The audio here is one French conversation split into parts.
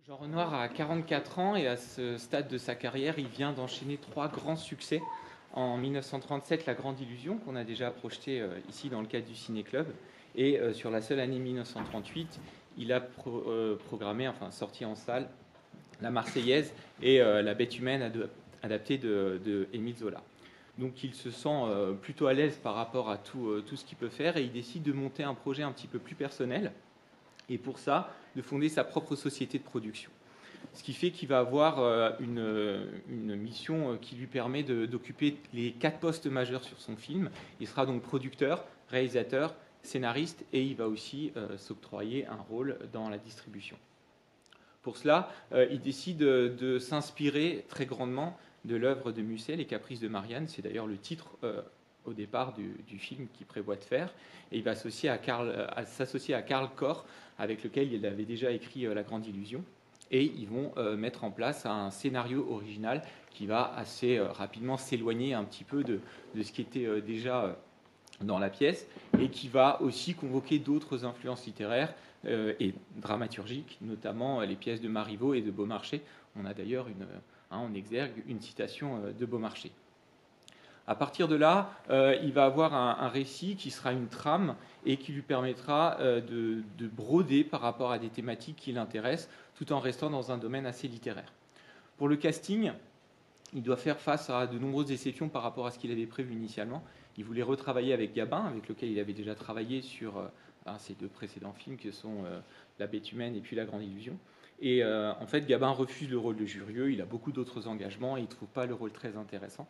Jean Renoir a 44 ans et à ce stade de sa carrière, il vient d'enchaîner trois grands succès. En 1937, La Grande Illusion, qu'on a déjà projeté ici dans le cadre du Ciné Club. Et sur la seule année 1938, il a programmé, enfin sorti en salle, La Marseillaise et La Bête humaine adaptée de Émile Zola. Donc il se sent plutôt à l'aise par rapport à tout ce qu'il peut faire et il décide de monter un projet un petit peu plus personnel et pour ça de fonder sa propre société de production. Ce qui fait qu'il va avoir une mission qui lui permet d'occuper les 4 postes majeurs sur son film. Il sera donc producteur, réalisateur, scénariste et il va aussi s'octroyer un rôle dans la distribution. Pour cela, il décide de s'inspirer très grandement de l'œuvre de Musset, Les Caprices de Marianne. C'est d'ailleurs le titre au départ du film qu'il prévoit de faire. Et il va s'associer à Karl Korr, avec lequel il avait déjà écrit La Grande Illusion. Et ils vont mettre en place un scénario original qui va assez rapidement s'éloigner un petit peu de ce qui était déjà dans la pièce et qui va aussi convoquer d'autres influences littéraires et dramaturgiques, notamment les pièces de Marivaux et de Beaumarchais. On a d'ailleurs en exergue une citation de Beaumarchais. À partir de là, il va avoir un récit qui sera une trame et qui lui permettra de broder par rapport à des thématiques qui l'intéressent, tout en restant dans un domaine assez littéraire. Pour le casting, il doit faire face à de nombreuses déceptions par rapport à ce qu'il avait prévu initialement. Il voulait retravailler avec Gabin, avec lequel il avait déjà travaillé sur ses deux précédents films, que sont La Bête humaine et puis La Grande Illusion. Et en fait, Gabin refuse le rôle de Jurieu, il a beaucoup d'autres engagements et il ne trouve pas le rôle très intéressant.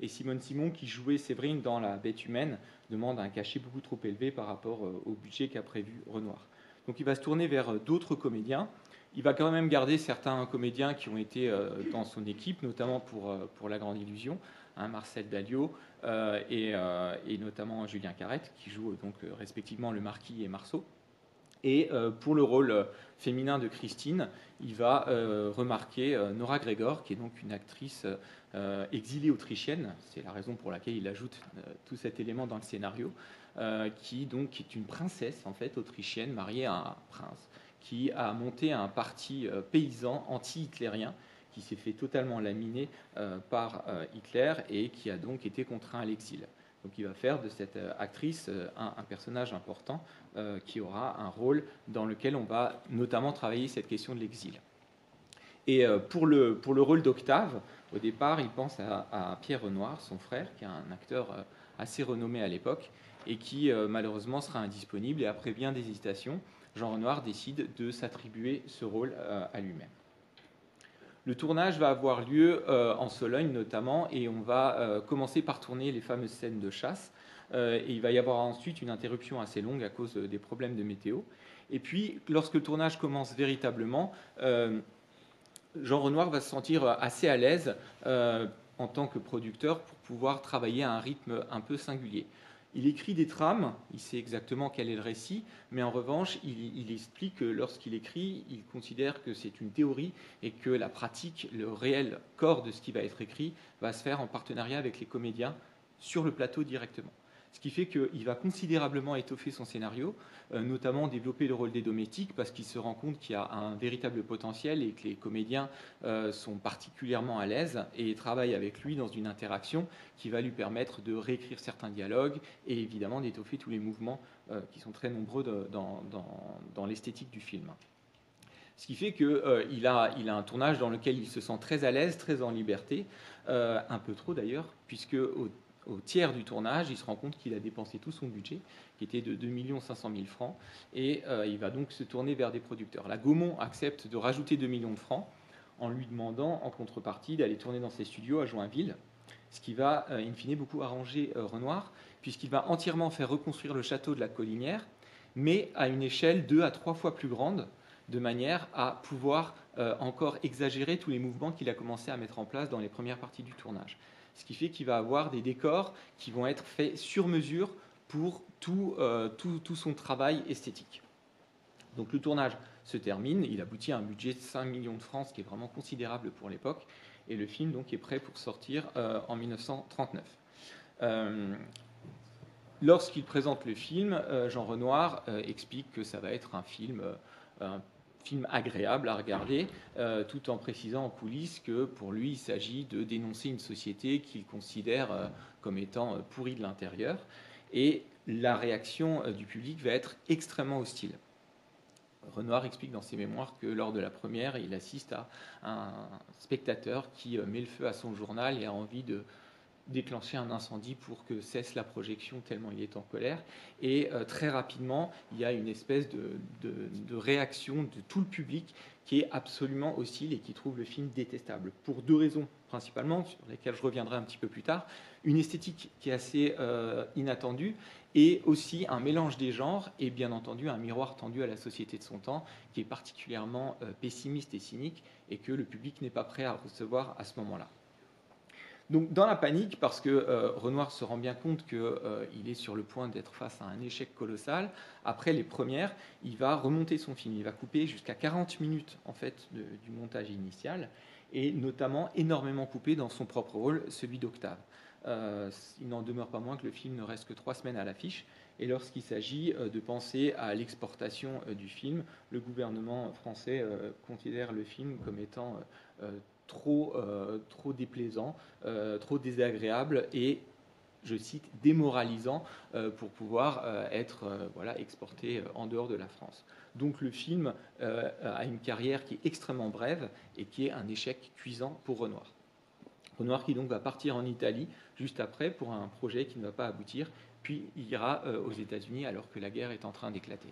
Et Simone Simon, qui jouait Séverine dans La Bête humaine, demande un cachet beaucoup trop élevé par rapport au budget qu'a prévu Renoir. Donc il va se tourner vers d'autres comédiens. Il va quand même garder certains comédiens qui ont été dans son équipe, notamment pour La Grande Illusion, Marcel Dalliot et notamment Julien Carrette, qui joue donc respectivement le Marquis et Marceau. Et pour le rôle féminin de Christine, il va remarquer Nora Gregor, qui est donc une actrice exilée autrichienne. C'est la raison pour laquelle il ajoute tout cet élément dans le scénario, qui donc est une princesse en fait autrichienne mariée à un prince, qui a monté un parti paysan anti-hitlérien, qui s'est fait totalement laminer par Hitler et qui a donc été contraint à l'exil. Donc il va faire de cette actrice un personnage important qui aura un rôle dans lequel on va notamment travailler cette question de l'exil. Et pour le rôle d'Octave, au départ, il pense à Pierre Renoir, son frère, qui est un acteur assez renommé à l'époque, et qui malheureusement sera indisponible. Et après bien d'hésitations, Jean Renoir décide de s'attribuer ce rôle à lui-même. Le tournage va avoir lieu en Sologne notamment, et on va commencer par tourner les fameuses scènes de chasse. Et il va y avoir ensuite une interruption assez longue à cause des problèmes de météo. Et puis, lorsque le tournage commence véritablement, Jean Renoir va se sentir assez à l'aise en tant que producteur pour pouvoir travailler à un rythme un peu singulier. Il écrit des trames, il sait exactement quel est le récit, mais en revanche, il explique que lorsqu'il écrit, il considère que c'est une théorie et que la pratique, le réel corps de ce qui va être écrit, va se faire en partenariat avec les comédiens sur le plateau directement. Ce qui fait qu'il va considérablement étoffer son scénario, notamment développer le rôle des domestiques, parce qu'il se rend compte qu'il y a un véritable potentiel et que les comédiens sont particulièrement à l'aise et travaillent avec lui dans une interaction qui va lui permettre de réécrire certains dialogues et évidemment d'étoffer tous les mouvements qui sont très nombreux dans l'esthétique du film. Ce qui fait qu'il a un tournage dans lequel il se sent très à l'aise, très en liberté, un peu trop d'ailleurs, puisque au tiers du tournage, il se rend compte qu'il a dépensé tout son budget, qui était de 2 500 000 francs, et il va donc se tourner vers des producteurs. La Gaumont accepte de rajouter 2 millions de francs en lui demandant en contrepartie d'aller tourner dans ses studios à Joinville, ce qui va in fine beaucoup arranger Renoir, puisqu'il va entièrement faire reconstruire le château de la Collinière, mais à une échelle 2 à 3 fois plus grande, de manière à pouvoir encore exagérer tous les mouvements qu'il a commencé à mettre en place dans les premières parties du tournage. Ce qui fait qu'il va avoir des décors qui vont être faits sur mesure pour tout son travail esthétique. Donc le tournage se termine, il aboutit à un budget de 5 millions de francs, ce qui est vraiment considérable pour l'époque, et le film donc est prêt pour sortir en 1939. Lorsqu'il présente le film, Jean Renoir explique que ça va être un film film agréable à regarder, tout en précisant en coulisses que pour lui, il s'agit de dénoncer une société qu'il considère comme étant pourrie de l'intérieur. Et la réaction du public va être extrêmement hostile. Renoir explique dans ses mémoires que lors de la première, il assiste à un spectateur qui met le feu à son journal et a envie de déclencher un incendie pour que cesse la projection tellement il est en colère. Et très rapidement, il y a une espèce de réaction de tout le public qui est absolument hostile et qui trouve le film détestable. Pour deux raisons principalement, sur lesquelles je reviendrai un petit peu plus tard. Une esthétique qui est assez inattendue et aussi un mélange des genres et bien entendu un miroir tendu à la société de son temps qui est particulièrement pessimiste et cynique et que le public n'est pas prêt à recevoir à ce moment-là. Donc dans la panique, parce que Renoir se rend bien compte qu'il est sur le point d'être face à un échec colossal, après les premières, il va remonter son film, il va couper jusqu'à 40 minutes en fait, du montage initial, et notamment énormément coupé dans son propre rôle, celui d'Octave. Il n'en demeure pas moins que le film ne reste que 3 semaines à l'affiche, et lorsqu'il s'agit de penser à l'exportation du film, le gouvernement français considère le film comme étant trop déplaisant, trop désagréable et, je cite, démoralisant pour pouvoir être exporté en dehors de la France. Donc le film a une carrière qui est extrêmement brève et qui est un échec cuisant pour Renoir. Renoir qui donc va partir en Italie juste après pour un projet qui ne va pas aboutir, puis il ira aux États-Unis alors que la guerre est en train d'éclater.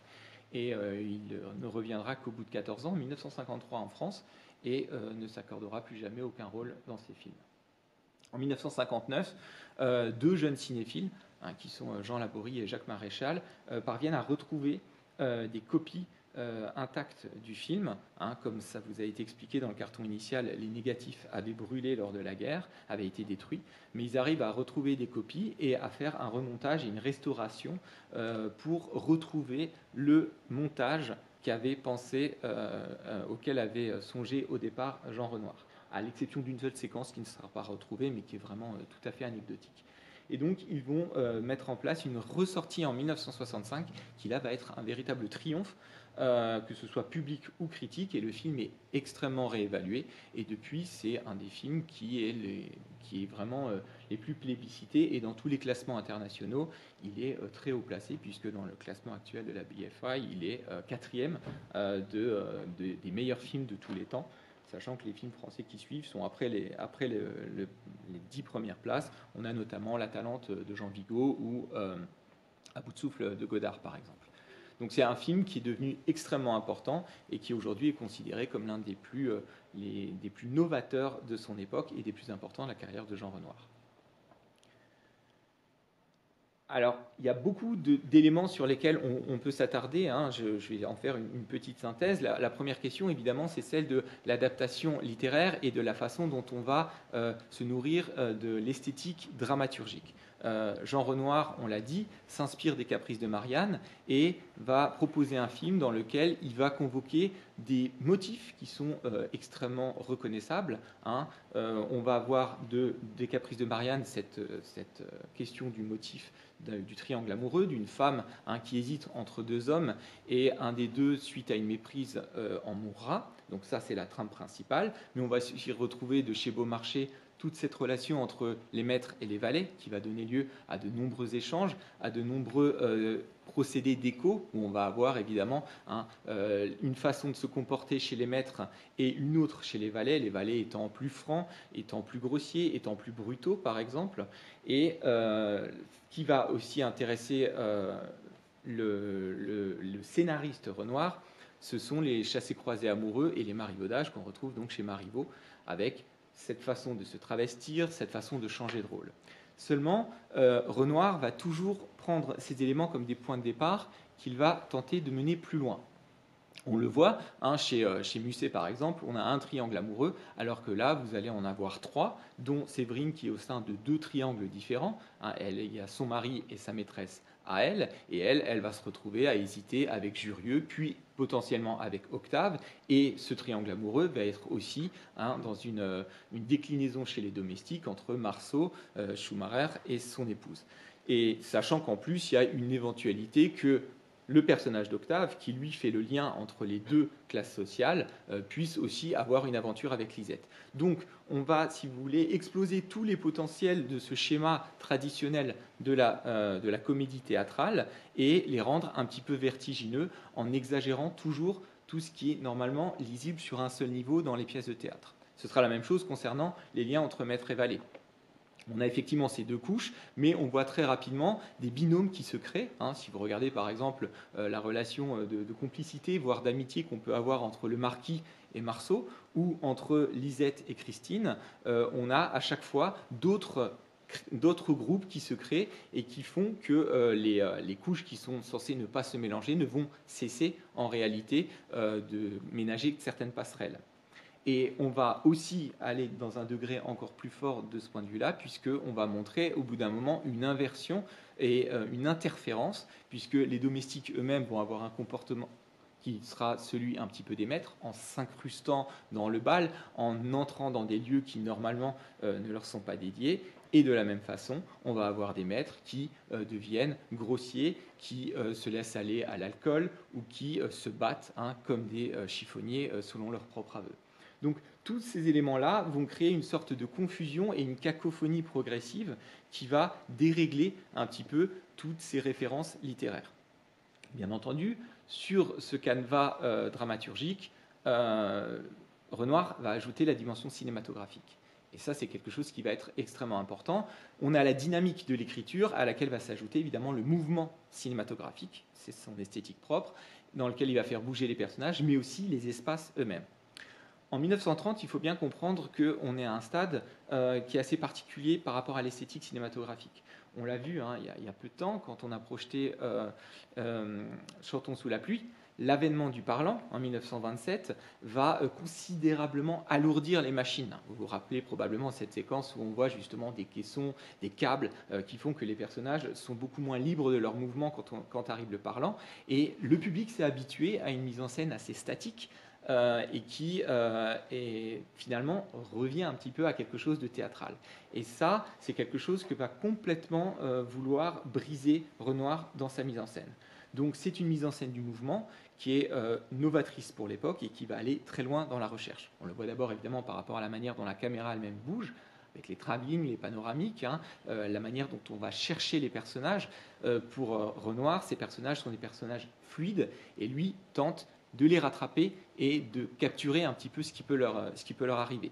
Et il ne reviendra qu'au bout de 14 ans, en 1953 en France, et ne s'accordera plus jamais aucun rôle dans ces films. En 1959, deux jeunes cinéphiles, qui sont Jean Laborie et Jacques Maréchal, parviennent à retrouver des copies intactes du film. Comme ça vous a été expliqué dans le carton initial, les négatifs avaient brûlé lors de la guerre, avaient été détruits, mais ils arrivent à retrouver des copies et à faire un remontage et une restauration pour retrouver le montage auquel avait songé au départ Jean Renoir, à l'exception d'une seule séquence qui ne sera pas retrouvée, mais qui est vraiment tout à fait anecdotique. Et donc, ils vont mettre en place une ressortie en 1965, qui là va être un véritable triomphe, que ce soit public ou critique, et le film est extrêmement réévalué. Et depuis, c'est un des films qui est vraiment les plus plébiscités, et dans tous les classements internationaux, il est très haut placé, puisque dans le classement actuel de la BFI, il est 4e des meilleurs films de tous les temps, sachant que les films français qui suivent sont après les 10 premières places. On a notamment La Talente de Jean Vigo ou À bout de souffle de Godard, par exemple. Donc c'est un film qui est devenu extrêmement important et qui aujourd'hui est considéré comme l'un des plus novateurs de son époque et des plus importants de la carrière de Jean Renoir. Alors, il y a beaucoup d'éléments sur lesquels on peut s'attarder. Je vais en faire une petite synthèse. La première question, évidemment, c'est celle de l'adaptation littéraire et de la façon dont on va se nourrir de l'esthétique dramaturgique. Jean Renoir, on l'a dit, s'inspire des Caprices de Marianne et va proposer un film dans lequel il va convoquer des motifs qui sont extrêmement reconnaissables. On va avoir des Caprices de Marianne cette question du motif du triangle amoureux, d'une femme qui hésite entre deux hommes et un des deux, suite à une méprise, en mourra. Donc ça, c'est la trame principale. Mais on va aussi retrouver de chez Beaumarchais toute cette relation entre les maîtres et les valets qui va donner lieu à de nombreux échanges, à de nombreux procédés d'écho, où on va avoir évidemment une façon de se comporter chez les maîtres et une autre chez les valets étant plus francs, étant plus grossiers, étant plus brutaux par exemple, et qui va aussi intéresser le scénariste Renoir, ce sont les chassés-croisés amoureux et les marivaudages qu'on retrouve donc chez Marivaux, avec cette façon de se travestir, cette façon de changer de rôle. Seulement, Renoir va toujours prendre ces éléments comme des points de départ qu'il va tenter de mener plus loin. On le voit, chez Musset par exemple, on a un triangle amoureux, alors que là, vous allez en avoir 3, dont Séverine qui est au sein de 2 triangles différents. Il y a son mari et sa maîtresse à elle, et elle va se retrouver à hésiter avec Jurieu, puis potentiellement avec Octave, et ce triangle amoureux va être aussi dans une déclinaison chez les domestiques entre Marceau, Schumacher et son épouse. Et sachant qu'en plus, il y a une éventualité que le personnage d'Octave, qui lui fait le lien entre les deux classes sociales, puisse aussi avoir une aventure avec Lisette. Donc on va, si vous voulez, exploser tous les potentiels de ce schéma traditionnel de la comédie théâtrale et les rendre un petit peu vertigineux en exagérant toujours tout ce qui est normalement lisible sur un seul niveau dans les pièces de théâtre. Ce sera la même chose concernant les liens entre maître et valet. On a effectivement ces deux couches, mais on voit très rapidement des binômes qui se créent. Si vous regardez par exemple la relation de complicité, voire d'amitié qu'on peut avoir entre le marquis et Marceau, ou entre Lisette et Christine, on a à chaque fois d'autres groupes qui se créent et qui font que les couches qui sont censées ne pas se mélanger ne vont cesser en réalité de ménager certaines passerelles. Et on va aussi aller dans un degré encore plus fort de ce point de vue-là, puisqu'on va montrer au bout d'un moment une inversion et une interférence, puisque les domestiques eux-mêmes vont avoir un comportement qui sera celui un petit peu des maîtres, en s'incrustant dans le bal, en entrant dans des lieux qui normalement ne leur sont pas dédiés. Et de la même façon, on va avoir des maîtres qui deviennent grossiers, qui se laissent aller à l'alcool ou qui se battent comme des chiffonniers selon leur propre aveu. Donc tous ces éléments-là vont créer une sorte de confusion et une cacophonie progressive qui va dérégler un petit peu toutes ces références littéraires. Bien entendu, sur ce canevas dramaturgique, Renoir va ajouter la dimension cinématographique. Et ça, c'est quelque chose qui va être extrêmement important. On a la dynamique de l'écriture à laquelle va s'ajouter évidemment le mouvement cinématographique, c'est son esthétique propre, dans lequel il va faire bouger les personnages, mais aussi les espaces eux-mêmes. En 1930, il faut bien comprendre qu'on est à un stade qui est assez particulier par rapport à l'esthétique cinématographique. On l'a vu il y a peu de temps, quand on a projeté Chantons sous la pluie, l'avènement du parlant, en 1927, va considérablement alourdir les machines. Vous vous rappelez probablement cette séquence où on voit justement des caissons, des câbles, qui font que les personnages sont beaucoup moins libres de leur mouvement quand arrive le parlant. Et le public s'est habitué à une mise en scène assez statique, et qui finalement revient un petit peu à quelque chose de théâtral. Et ça, c'est quelque chose que va complètement vouloir briser Renoir dans sa mise en scène. Donc c'est une mise en scène du mouvement qui est novatrice pour l'époque et qui va aller très loin dans la recherche. On le voit d'abord évidemment par rapport à la manière dont la caméra elle-même bouge, avec les travelling, les panoramiques, la manière dont on va chercher les personnages. Pour Renoir, ces personnages sont des personnages fluides et lui tente de les rattraper et de capturer un petit peu ce qui peut leur arriver.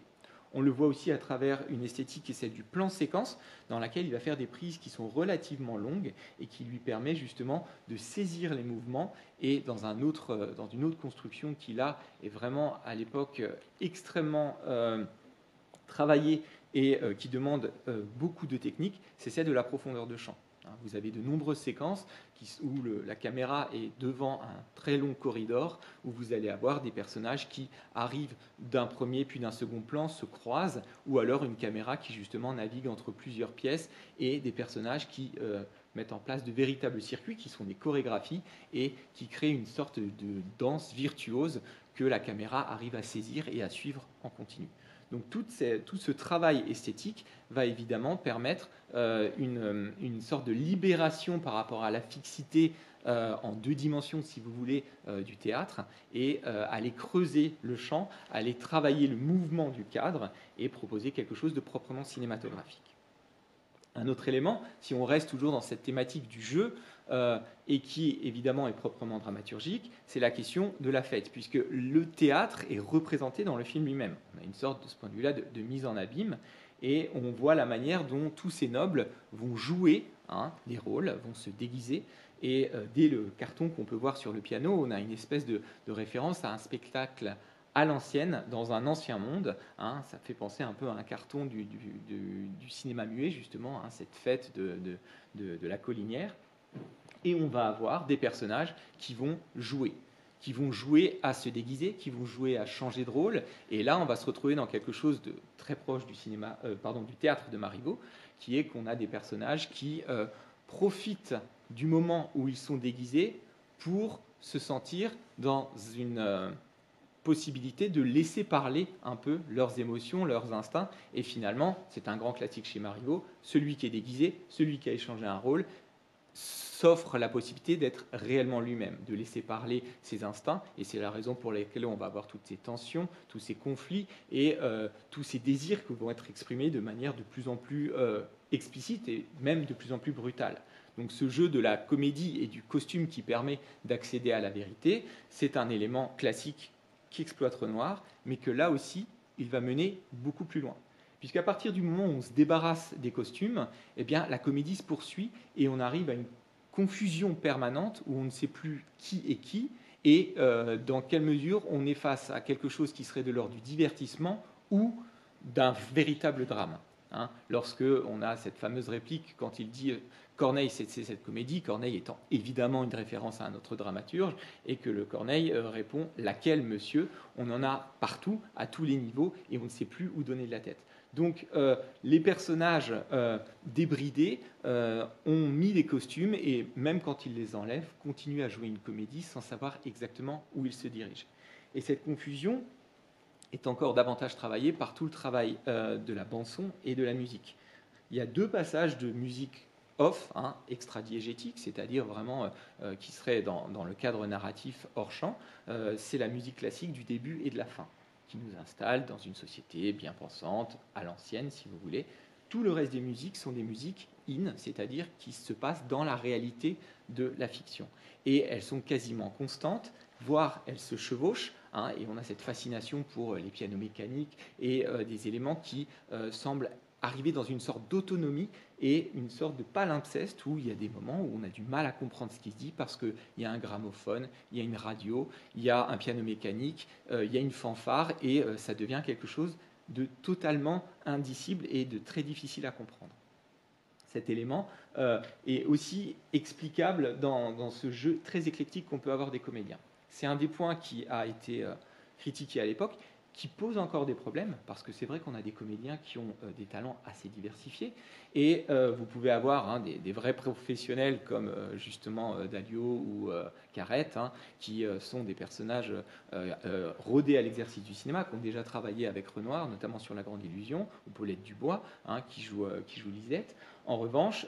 On le voit aussi à travers une esthétique qui est celle du plan séquence, dans laquelle il va faire des prises qui sont relativement longues et qui lui permet justement de saisir les mouvements et dans une autre construction qui là est vraiment à l'époque extrêmement travaillée et qui demande beaucoup de technique, c'est celle de la profondeur de champ. Vous avez de nombreuses séquences où la caméra est devant un très long corridor, où vous allez avoir des personnages qui arrivent d'un premier puis d'un second plan, se croisent, ou alors une caméra qui justement navigue entre plusieurs pièces, et des personnages qui mettent en place de véritables circuits, qui sont des chorégraphies, et qui créent une sorte de danse virtuose que la caméra arrive à saisir et à suivre en continu. Donc tout ce travail esthétique va évidemment permettre une sorte de libération par rapport à la fixité en deux dimensions, si vous voulez, du théâtre, et aller creuser le champ, aller travailler le mouvement du cadre et proposer quelque chose de proprement cinématographique. Un autre élément, si on reste toujours dans cette thématique du jeu, et qui évidemment est proprement dramaturgique, c'est la question de la fête, puisque le théâtre est représenté dans le film lui-même. On a une sorte, de ce point de vue-là, de mise en abîme, et on voit la manière dont tous ces nobles vont jouer des rôles, vont se déguiser, et dès le carton qu'on peut voir sur le piano, on a une espèce de référence à un spectacle à l'ancienne, dans un ancien monde. Ça fait penser un peu à un carton du cinéma muet, justement, cette fête de la Collinière. Et on va avoir des personnages qui vont jouer à se déguiser, qui vont jouer à changer de rôle. Et là, on va se retrouver dans quelque chose de très proche du théâtre de Marivaux, qui est qu'on a des personnages qui profitent du moment où ils sont déguisés pour se sentir dans une possibilité de laisser parler un peu leurs émotions, leurs instincts. Et finalement, c'est un grand classique chez Marivaux, celui qui est déguisé, celui qui a échangé un rôle, s'offre la possibilité d'être réellement lui-même, de laisser parler ses instincts, et c'est la raison pour laquelle on va avoir toutes ces tensions, tous ces conflits, et tous ces désirs qui vont être exprimés de manière de plus en plus explicite, et même de plus en plus brutale. Donc ce jeu de la comédie et du costume qui permet d'accéder à la vérité, c'est un élément classique qui exploite Renoir, mais que là aussi, il va mener beaucoup plus loin. Puisqu'à partir du moment où on se débarrasse des costumes, eh bien, la comédie se poursuit et on arrive à une confusion permanente où on ne sait plus qui est qui et dans quelle mesure on est face à quelque chose qui serait de l'ordre du divertissement ou d'un véritable drame. Lorsque on a cette fameuse réplique quand il dit Corneille, c'est cette comédie, Corneille étant évidemment une référence à un autre dramaturge, et que le Corneille répond laquelle, monsieur? On en a partout, à tous les niveaux, et on ne sait plus où donner de la tête. Donc les personnages débridés ont mis des costumes et même quand ils les enlèvent, continuent à jouer une comédie sans savoir exactement où ils se dirigent. Et cette confusion est encore davantage travaillée par tout le travail de la bande-son et de la musique. Il y a 2 passages de musique off, extra-diégétique, c'est-à-dire vraiment qui serait dans le cadre narratif hors champ. C'est la musique classique du début et de la fin, qui nous installe dans une société bien pensante, à l'ancienne si vous voulez. Tout le reste des musiques sont des musiques in, c'est-à-dire qui se passent dans la réalité de la fiction. Et elles sont quasiment constantes, voire elles se chevauchent, et on a cette fascination pour les pianos mécaniques et des éléments qui semblent arriver dans une sorte d'autonomie et une sorte de palimpseste où il y a des moments où on a du mal à comprendre ce qui se dit parce qu'il y a un gramophone, il y a une radio, il y a un piano mécanique, il y a une fanfare et ça devient quelque chose de totalement indicible et de très difficile à comprendre. Cet élément est aussi explicable dans ce jeu très éclectique qu'on peut avoir des comédiens. C'est un des points qui a été critiqué à l'époque, qui pose encore des problèmes, parce que c'est vrai qu'on a des comédiens qui ont des talents assez diversifiés, et vous pouvez avoir des vrais professionnels comme justement Dalio ou Carrette, qui sont des personnages rodés à l'exercice du cinéma, qui ont déjà travaillé avec Renoir, notamment sur La Grande Illusion, ou Paulette Dubois, qui joue Lisette. En revanche,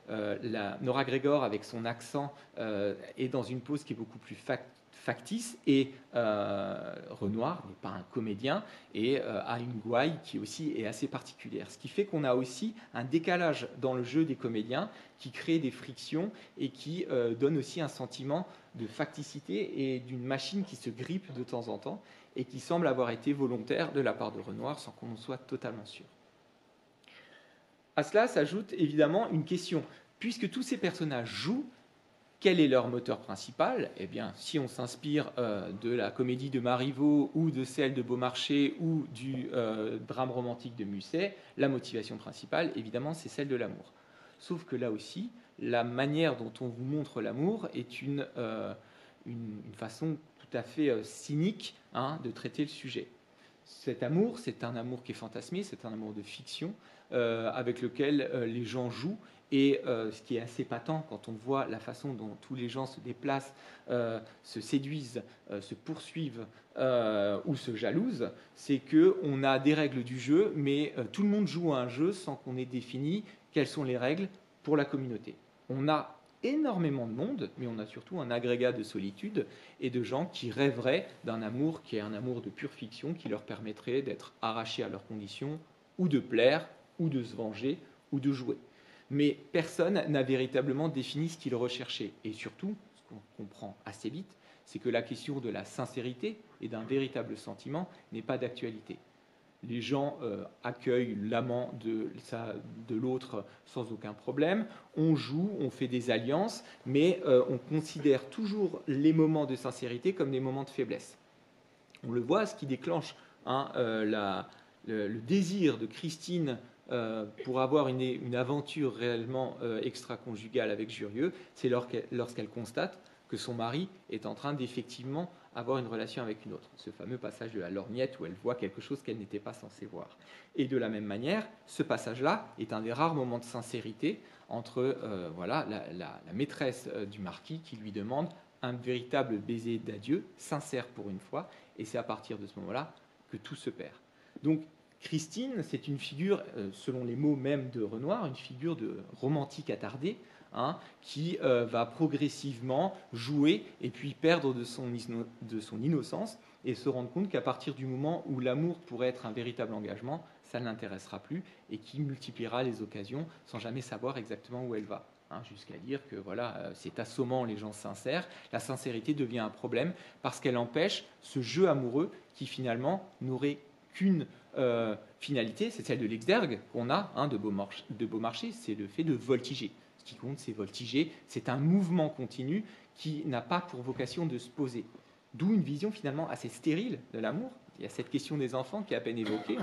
Nora Gregor, avec son accent, est dans une pose qui est beaucoup plus factice, et Renoir n'est pas un comédien et a une gouaille qui aussi est assez particulière. Ce qui fait qu'on a aussi un décalage dans le jeu des comédiens qui crée des frictions et qui donne aussi un sentiment de facticité et d'une machine qui se grippe de temps en temps et qui semble avoir été volontaire de la part de Renoir sans qu'on en soit totalement sûr. À cela s'ajoute évidemment une question. Puisque tous ces personnages jouent, quel est leur moteur principal? Eh bien, si on s'inspire de la comédie de Marivaux ou de celle de Beaumarchais ou du drame romantique de Musset, la motivation principale, évidemment, c'est celle de l'amour. Sauf que là aussi, la manière dont on vous montre l'amour est une façon tout à fait cynique de traiter le sujet. Cet amour, c'est un amour qui est fantasmé, c'est un amour de fiction avec lequel les gens jouent. Et ce qui est assez patent quand on voit la façon dont tous les gens se déplacent, se séduisent, se poursuivent ou se jalousent, c'est qu'on a des règles du jeu, mais tout le monde joue à un jeu sans qu'on ait défini quelles sont les règles pour la communauté. On a énormément de monde, mais on a surtout un agrégat de solitude et de gens qui rêveraient d'un amour qui est un amour de pure fiction, qui leur permettrait d'être arrachés à leurs conditions, ou de plaire, ou de se venger, ou de jouer. Mais personne n'a véritablement défini ce qu'il recherchait. Et surtout, ce qu'on comprend assez vite, c'est que la question de la sincérité et d'un véritable sentiment n'est pas d'actualité. Les gens accueillent l'amant de l'autre sans aucun problème, on joue, on fait des alliances, mais on considère toujours les moments de sincérité comme des moments de faiblesse. On le voit, ce qui déclenche le désir de Christine pour avoir une aventure réellement extra-conjugale avec Jurieu, c'est lorsqu'elle constate que son mari est en train d'effectivement avoir une relation avec une autre. Ce fameux passage de la lorgnette où elle voit quelque chose qu'elle n'était pas censée voir. Et de la même manière, ce passage-là est un des rares moments de sincérité entre la maîtresse du marquis qui lui demande un véritable baiser d'adieu, sincère pour une fois, et c'est à partir de ce moment-là que tout se perd. Donc, Christine, c'est une figure, selon les mots même de Renoir, une figure de romantique attardé, hein, qui va progressivement jouer et puis perdre de son innocence et se rendre compte qu'à partir du moment où l'amour pourrait être un véritable engagement, ça ne l'intéressera plus et qui multipliera les occasions sans jamais savoir exactement où elle va. Hein, jusqu'à dire que voilà, c'est assommant les gens sincères. La sincérité devient un problème parce qu'elle empêche ce jeu amoureux qui finalement n'aurait qu'une finalité, c'est celle de l'exergue qu'on a hein, de Beaumarchais, c'est le fait de voltiger. Ce qui compte, c'est voltiger, c'est un mouvement continu qui n'a pas pour vocation de se poser. D'où une vision finalement assez stérile de l'amour. Il y a cette question des enfants qui est à peine évoquée,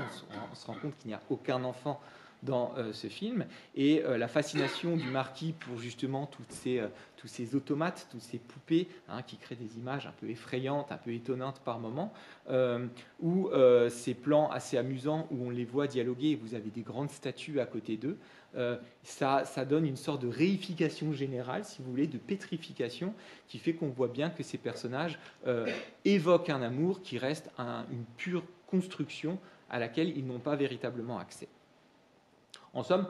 on se rend compte qu'il n'y a aucun enfant dans ce film, et la fascination du marquis pour justement tous ces automates, toutes ces poupées hein, qui créent des images un peu effrayantes, un peu étonnantes par moments, ou ces plans assez amusants où on les voit dialoguer et vous avez des grandes statues à côté d'eux, ça donne une sorte de réification générale, si vous voulez, de pétrification, qui fait qu'on voit bien que ces personnages évoquent un amour qui reste une pure construction à laquelle ils n'ont pas véritablement accès. En somme,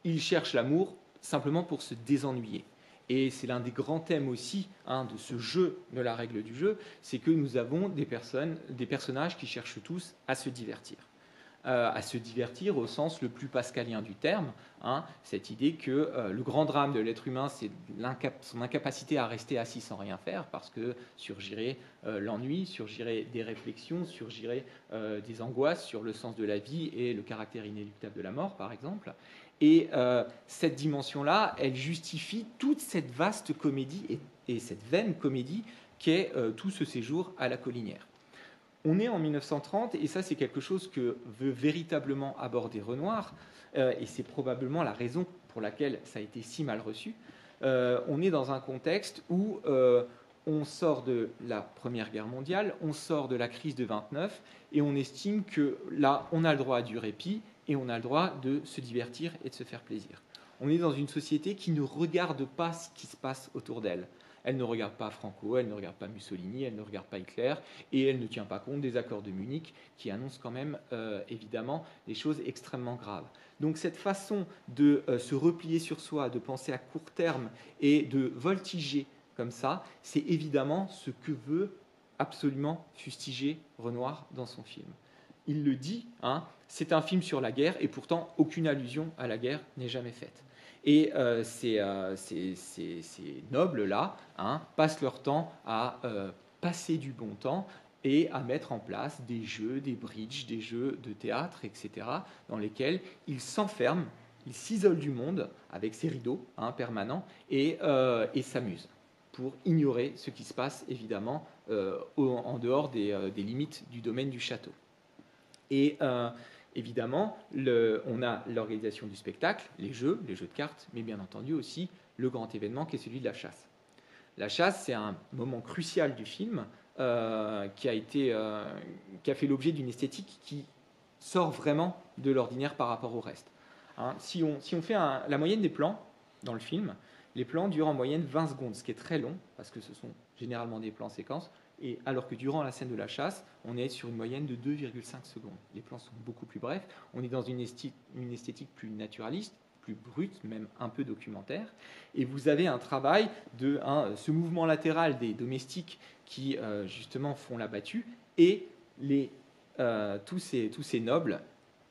ils cherchent l'amour simplement pour se désennuyer. Et c'est l'un des grands thèmes aussi hein, de ce jeu, de la règle du jeu, c'est que nous avons des personnages qui cherchent tous à se divertir. À se divertir au sens le plus pascalien du terme, hein, cette idée que le grand drame de l'être humain, c'est son incapacité à rester assis sans rien faire, parce que surgirait l'ennui, surgirait des réflexions, surgirait des angoisses sur le sens de la vie et le caractère inéluctable de la mort, par exemple. Et cette dimension-là, elle justifie toute cette vaste comédie et cette vaine comédie qu'est tout ce séjour à la Collinière. On est en 1930 et ça c'est quelque chose que veut véritablement aborder Renoir et c'est probablement la raison pour laquelle ça a été si mal reçu. On est dans un contexte où on sort de la Première Guerre mondiale, on sort de la crise de 29 et on estime que là on a le droit à du répit et on a le droit de se divertir et de se faire plaisir. On est dans une société qui ne regarde pas ce qui se passe autour d'elle. Elle ne regarde pas Franco, elle ne regarde pas Mussolini, elle ne regarde pas Hitler, et elle ne tient pas compte des accords de Munich qui annoncent quand même évidemment des choses extrêmement graves. Donc cette façon de se replier sur soi, de penser à court terme et de voltiger comme ça, c'est évidemment ce que veut absolument fustiger Renoir dans son film. Il le dit, hein, c'est un film sur la guerre et pourtant aucune allusion à la guerre n'est jamais faite. Et ces nobles-là hein, passent leur temps à passer du bon temps et à mettre en place des jeux, des bridges, des jeux de théâtre, etc., dans lesquels ils s'enferment, ils s'isolent du monde avec ces rideaux hein, permanents et s'amusent pour ignorer ce qui se passe, évidemment, en dehors des limites du domaine du château. Et évidemment, on a l'organisation du spectacle, les jeux de cartes, mais bien entendu aussi le grand événement qui est celui de la chasse. La chasse, c'est un moment crucial du film qui a fait l'objet d'une esthétique qui sort vraiment de l'ordinaire par rapport au reste. Hein, si on fait la moyenne des plans dans le film, les plans durent en moyenne 20 secondes, ce qui est très long, parce que ce sont généralement des plans séquences, et alors que durant la scène de la chasse, on est sur une moyenne de 2,5 secondes. Les plans sont beaucoup plus brefs, on est dans une esthétique plus naturaliste, plus brute, même un peu documentaire, et vous avez un travail de ce mouvement latéral des domestiques qui justement font la battue, et tous ces nobles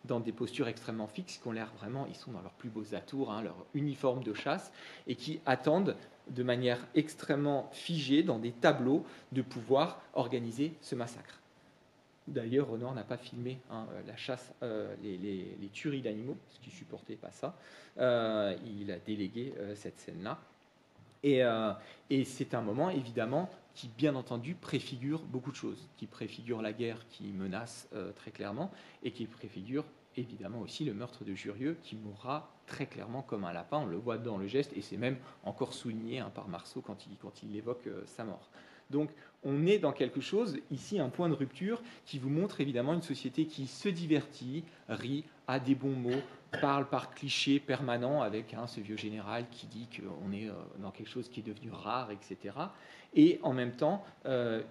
dans des postures extrêmement fixes, qui ont l'air vraiment, ils sont dans leurs plus beaux atours, hein, leur uniforme de chasse, et qui attendent de manière extrêmement figée, dans des tableaux, de pouvoir organiser ce massacre. D'ailleurs, Renoir n'a pas filmé la chasse, les tueries d'animaux, parce qu'il ne supportait pas ça. Il a délégué cette scène-là. Et c'est un moment, évidemment, qui, bien entendu, préfigure beaucoup de choses, qui préfigure la guerre qui menace très clairement, et qui préfigure évidemment aussi le meurtre de Jurieu, qui mourra très clairement comme un lapin, on le voit dans le geste, et c'est même encore souligné par Marceau quand il évoque sa mort. Donc on est dans quelque chose, ici un point de rupture, qui vous montre évidemment une société qui se divertit, rit, a des bons mots, parle par cliché permanent avec ce vieux général qui dit qu'on est dans quelque chose qui est devenu rare, etc. Et en même temps,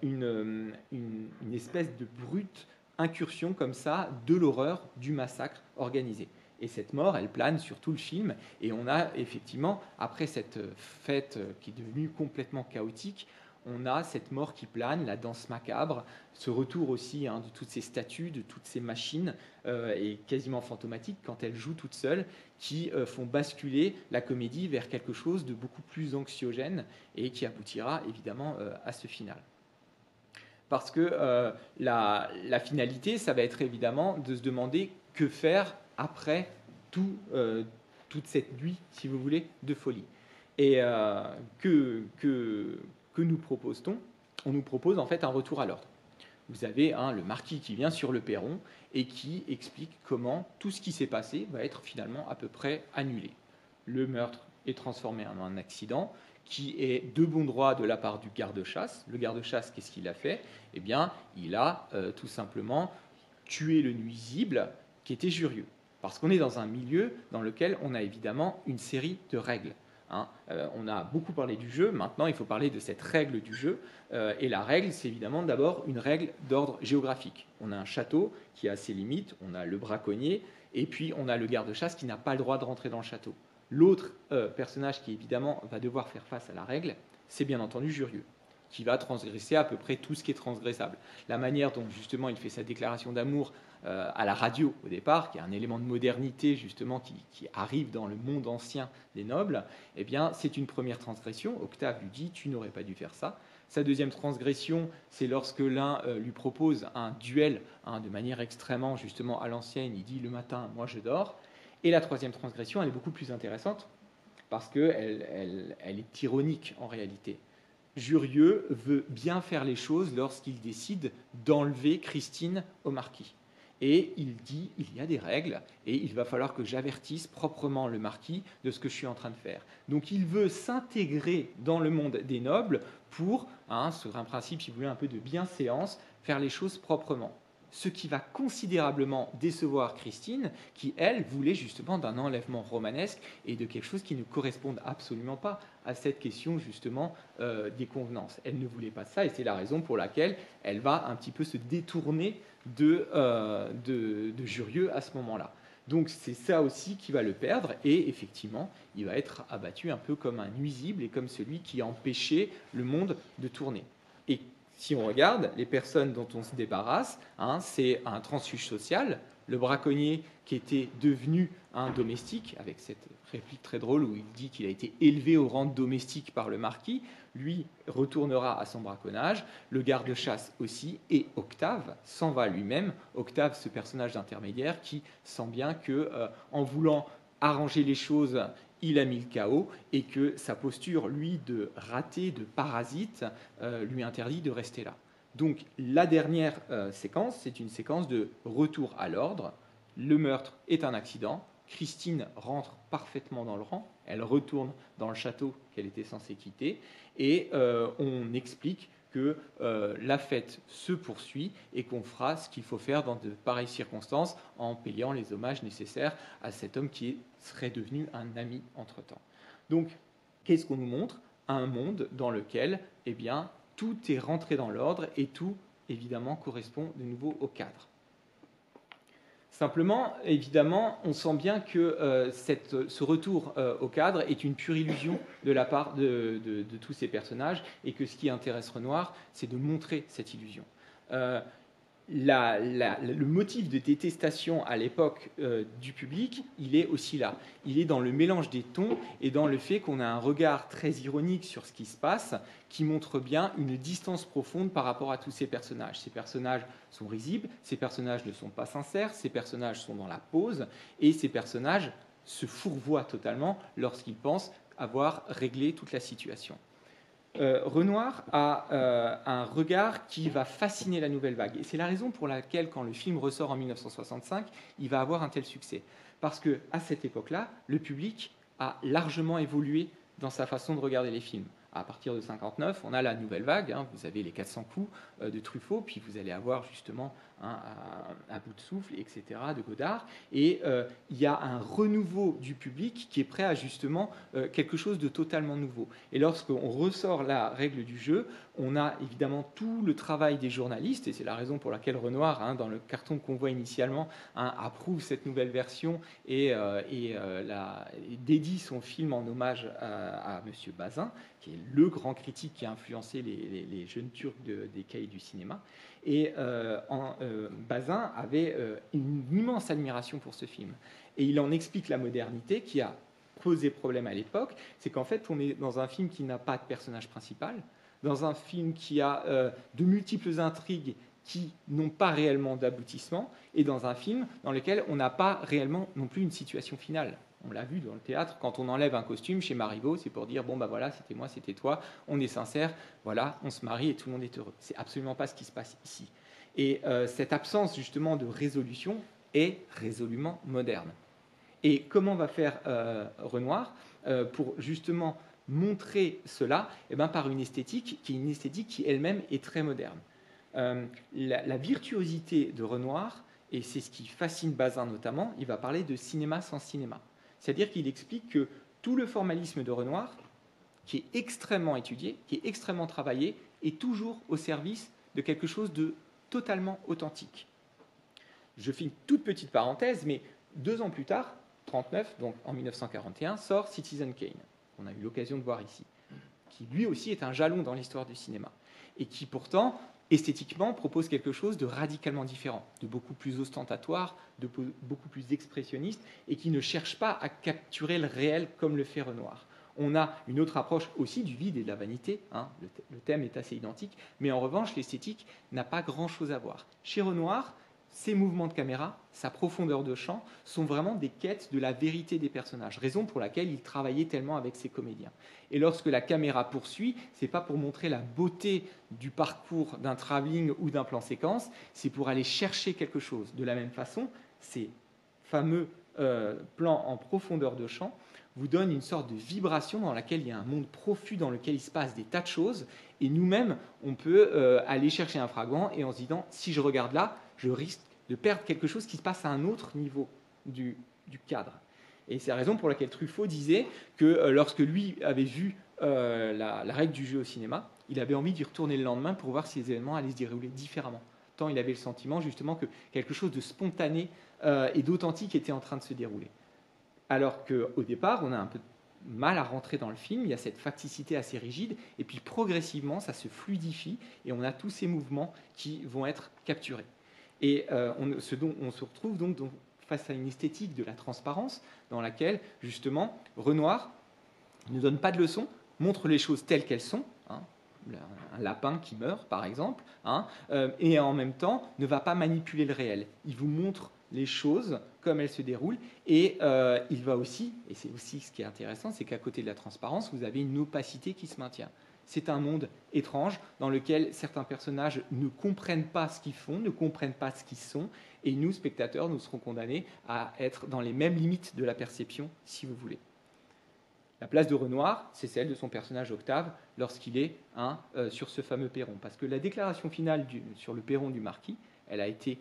une espèce de brute incursion comme ça de l'horreur du massacre organisé. Et cette mort, elle plane sur tout le film. Et on a effectivement, après cette fête qui est devenue complètement chaotique, on a cette mort qui plane, la danse macabre, ce retour aussi de toutes ces statues, de toutes ces machines, et quasiment fantomatiques quand elles jouent toutes seules, qui font basculer la comédie vers quelque chose de beaucoup plus anxiogène et qui aboutira évidemment à ce final. Parce que la finalité, ça va être évidemment de se demander que faire après toute cette nuit, si vous voulez, de folie. Et que nous propose-t-on? On nous propose en fait un retour à l'ordre. Vous avez le marquis qui vient sur le perron et qui explique comment tout ce qui s'est passé va être finalement à peu près annulé. Le meurtre est transformé en un accident qui est de bon droit de la part du garde-chasse. Le garde-chasse, qu'est-ce qu'il a fait? Eh bien, il a tout simplement tué le nuisible qui était Jurieu. Parce qu'on est dans un milieu dans lequel on a évidemment une série de règles. On a beaucoup parlé du jeu, maintenant il faut parler de cette règle du jeu. Et la règle, c'est évidemment d'abord une règle d'ordre géographique. On a un château qui a ses limites, on a le braconnier, et puis on a le garde-chasse qui n'a pas le droit de rentrer dans le château. L'autre personnage qui évidemment va devoir faire face à la règle, c'est bien entendu Jurieu, qui va transgresser à peu près tout ce qui est transgressable. La manière dont justement il fait sa déclaration d'amour à la radio au départ, qui est un élément de modernité justement qui arrive dans le monde ancien des nobles, eh bien c'est une première transgression. Octave lui dit « tu n'aurais pas dû faire ça ». Sa deuxième transgression, c'est lorsque l'un lui propose un duel de manière extrêmement justement à l'ancienne, il dit « le matin, moi je dors ». Et la troisième transgression, elle est beaucoup plus intéressante parce qu'elle est ironique en réalité. Jurieu veut bien faire les choses lorsqu'il décide d'enlever Christine au marquis. Et il dit, il y a des règles, et il va falloir que j'avertisse proprement le marquis de ce que je suis en train de faire. Donc il veut s'intégrer dans le monde des nobles pour, sur un principe, si vous voulez, un peu de bienséance, faire les choses proprement. Ce qui va considérablement décevoir Christine, qui, elle, voulait justement d'un enlèvement romanesque et de quelque chose qui ne corresponde absolument pas à cette question, justement, des convenances. Elle ne voulait pas ça, et c'est la raison pour laquelle elle va un petit peu se détourner de Jurieu à ce moment-là. Donc c'est ça aussi qui va le perdre, et effectivement, il va être abattu un peu comme un nuisible et comme celui qui empêchait le monde de tourner. Et si on regarde, les personnes dont on se débarrasse, c'est un transfuge social, le braconnier qui était devenu un domestique, avec cette réplique très drôle où il dit qu'il a été élevé au rang de domestique par le marquis, lui retournera à son braconnage, le garde-chasse aussi, et Octave s'en va lui-même. Octave, ce personnage d'intermédiaire qui sent bien que, en voulant arranger les choses, il a mis le chaos et que sa posture, lui, de raté, de parasite, lui interdit de rester là. Donc la dernière séquence, c'est une séquence de retour à l'ordre. Le meurtre est un accident. Christine rentre parfaitement dans le rang. Elle retourne dans le château qu'elle était censée quitter. Et on explique que la fête se poursuit et qu'on fera ce qu'il faut faire dans de pareilles circonstances en payant les hommages nécessaires à cet homme qui serait devenu un ami entre-temps. Donc, qu'est-ce qu'on nous montre? Un monde dans lequel tout est rentré dans l'ordre et tout, évidemment, correspond de nouveau au cadre. Simplement, évidemment, on sent bien que ce retour au cadre est une pure illusion de la part de tous ces personnages et que ce qui intéresse Renoir, c'est de montrer cette illusion. Le motif de détestation à l'époque du public, il est aussi là. Il est dans le mélange des tons et dans le fait qu'on a un regard très ironique sur ce qui se passe, qui montre bien une distance profonde par rapport à tous ces personnages. Ces personnages sont risibles, ces personnages ne sont pas sincères, ces personnages sont dans la pose, et ces personnages se fourvoient totalement lorsqu'ils pensent avoir réglé toute la situation. Renoir a un regard qui va fasciner la nouvelle vague. Et c'est la raison pour laquelle, quand le film ressort en 1965, il va avoir un tel succès. Parce qu'à cette époque-là, le public a largement évolué dans sa façon de regarder les films. À partir de 1959, on a la nouvelle vague, vous avez les 400 coups de Truffaut, puis vous allez avoir justement un bout de souffle, etc., de Godard. Et il y a un renouveau du public qui est prêt à justement quelque chose de totalement nouveau. Et lorsqu'on ressort la règle du jeu, on a évidemment tout le travail des journalistes, et c'est la raison pour laquelle Renoir, dans le carton qu'on voit initialement, approuve cette nouvelle version et dédie son film en hommage à M. Bazin, qui est le grand critique qui a influencé les jeunes Turcs des cahiers du cinéma. Et Bazin avait une immense admiration pour ce film. Et il en explique la modernité qui a posé problème à l'époque. C'est qu'en fait, on est dans un film qui n'a pas de personnage principal, dans un film qui a de multiples intrigues qui n'ont pas réellement d'aboutissement, et dans un film dans lequel on n'a pas réellement non plus une situation finale. On l'a vu dans le théâtre, quand on enlève un costume chez Marivaux, c'est pour dire, bon ben voilà, c'était moi, c'était toi, on est sincère, voilà, on se marie et tout le monde est heureux. C'est absolument pas ce qui se passe ici. Et cette absence justement de résolution est résolument moderne. Et comment va faire Renoir pour justement montrer cela? Par une esthétique qui elle-même est très moderne. La virtuosité de Renoir, et c'est ce qui fascine Bazin notamment, il va parler de cinéma sans cinéma. C'est-à-dire qu'il explique que tout le formalisme de Renoir, qui est extrêmement étudié, qui est extrêmement travaillé, est toujours au service de quelque chose de totalement authentique. Je fais une toute petite parenthèse, mais 2 ans plus tard, 1939, donc en 1941, sort Citizen Kane, qu'on a eu l'occasion de voir ici, qui lui aussi est un jalon dans l'histoire du cinéma, et qui pourtant, esthétiquement, propose quelque chose de radicalement différent, de beaucoup plus ostentatoire, de beaucoup plus expressionniste, et qui ne cherche pas à capturer le réel comme le fait Renoir. On a une autre approche aussi du vide et de la vanité, le thème est assez identique, mais en revanche, l'esthétique n'a pas grand-chose à voir. Chez Renoir, ses mouvements de caméra, sa profondeur de champ sont vraiment des quêtes de la vérité des personnages, raison pour laquelle il travaillait tellement avec ses comédiens. Et lorsque la caméra poursuit, ce n'est pas pour montrer la beauté du parcours d'un travelling ou d'un plan séquence, c'est pour aller chercher quelque chose. De la même façon, ces fameux plans en profondeur de champ vous donnent une sorte de vibration dans laquelle il y a un monde profus, dans lequel il se passe des tas de choses, et nous-mêmes, on peut aller chercher un fragment, et en se disant, si je regarde là, je risque de perdre quelque chose qui se passe à un autre niveau du cadre. Et c'est la raison pour laquelle Truffaut disait que lorsque lui avait vu la règle du jeu au cinéma, il avait envie d'y retourner le lendemain pour voir si les événements allaient se dérouler différemment. Tant il avait le sentiment justement que quelque chose de spontané et d'authentique était en train de se dérouler. Alors qu'au départ, on a un peu mal à rentrer dans le film, il y a cette facticité assez rigide, et puis progressivement, ça se fluidifie, et on a tous ces mouvements qui vont être capturés. Et on se retrouve donc face à une esthétique de la transparence dans laquelle, justement, Renoir ne donne pas de leçons, montre les choses telles qu'elles sont, un lapin qui meurt, par exemple, et en même temps ne va pas manipuler le réel. Il vous montre les choses comme elles se déroulent, et il va aussi, et c'est aussi ce qui est intéressant, c'est qu'à côté de la transparence, vous avez une opacité qui se maintient. C'est un monde étrange dans lequel certains personnages ne comprennent pas ce qu'ils font, ne comprennent pas ce qu'ils sont, et nous, spectateurs, nous serons condamnés à être dans les mêmes limites de la perception, si vous voulez. La place de Renoir, c'est celle de son personnage Octave lorsqu'il est sur ce fameux perron. Parce que la déclaration finale sur le perron du marquis, elle a été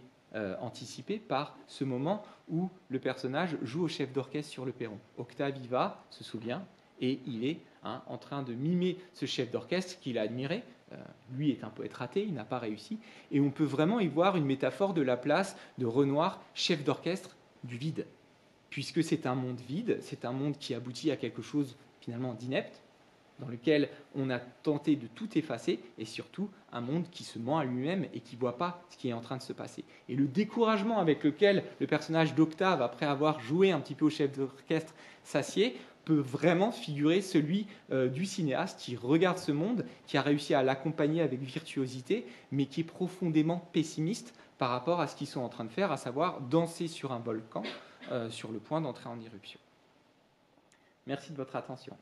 anticipée par ce moment où le personnage joue au chef d'orchestre sur le perron. Octave y va, se souvient, et il est en train de mimer ce chef d'orchestre qu'il a admiré. Lui est un poète raté, il n'a pas réussi. Et on peut vraiment y voir une métaphore de la place de Renoir, chef d'orchestre du vide. Puisque c'est un monde vide, c'est un monde qui aboutit à quelque chose finalement d'inepte, dans lequel on a tenté de tout effacer, et surtout un monde qui se ment à lui-même et qui ne voit pas ce qui est en train de se passer. Et le découragement avec lequel le personnage d'Octave, après avoir joué un petit peu au chef d'orchestre, s'assied, peut vraiment figurer celui du cinéaste qui regarde ce monde, qui a réussi à l'accompagner avec virtuosité, mais qui est profondément pessimiste par rapport à ce qu'ils sont en train de faire, à savoir danser sur un volcan sur le point d'entrer en éruption. Merci de votre attention.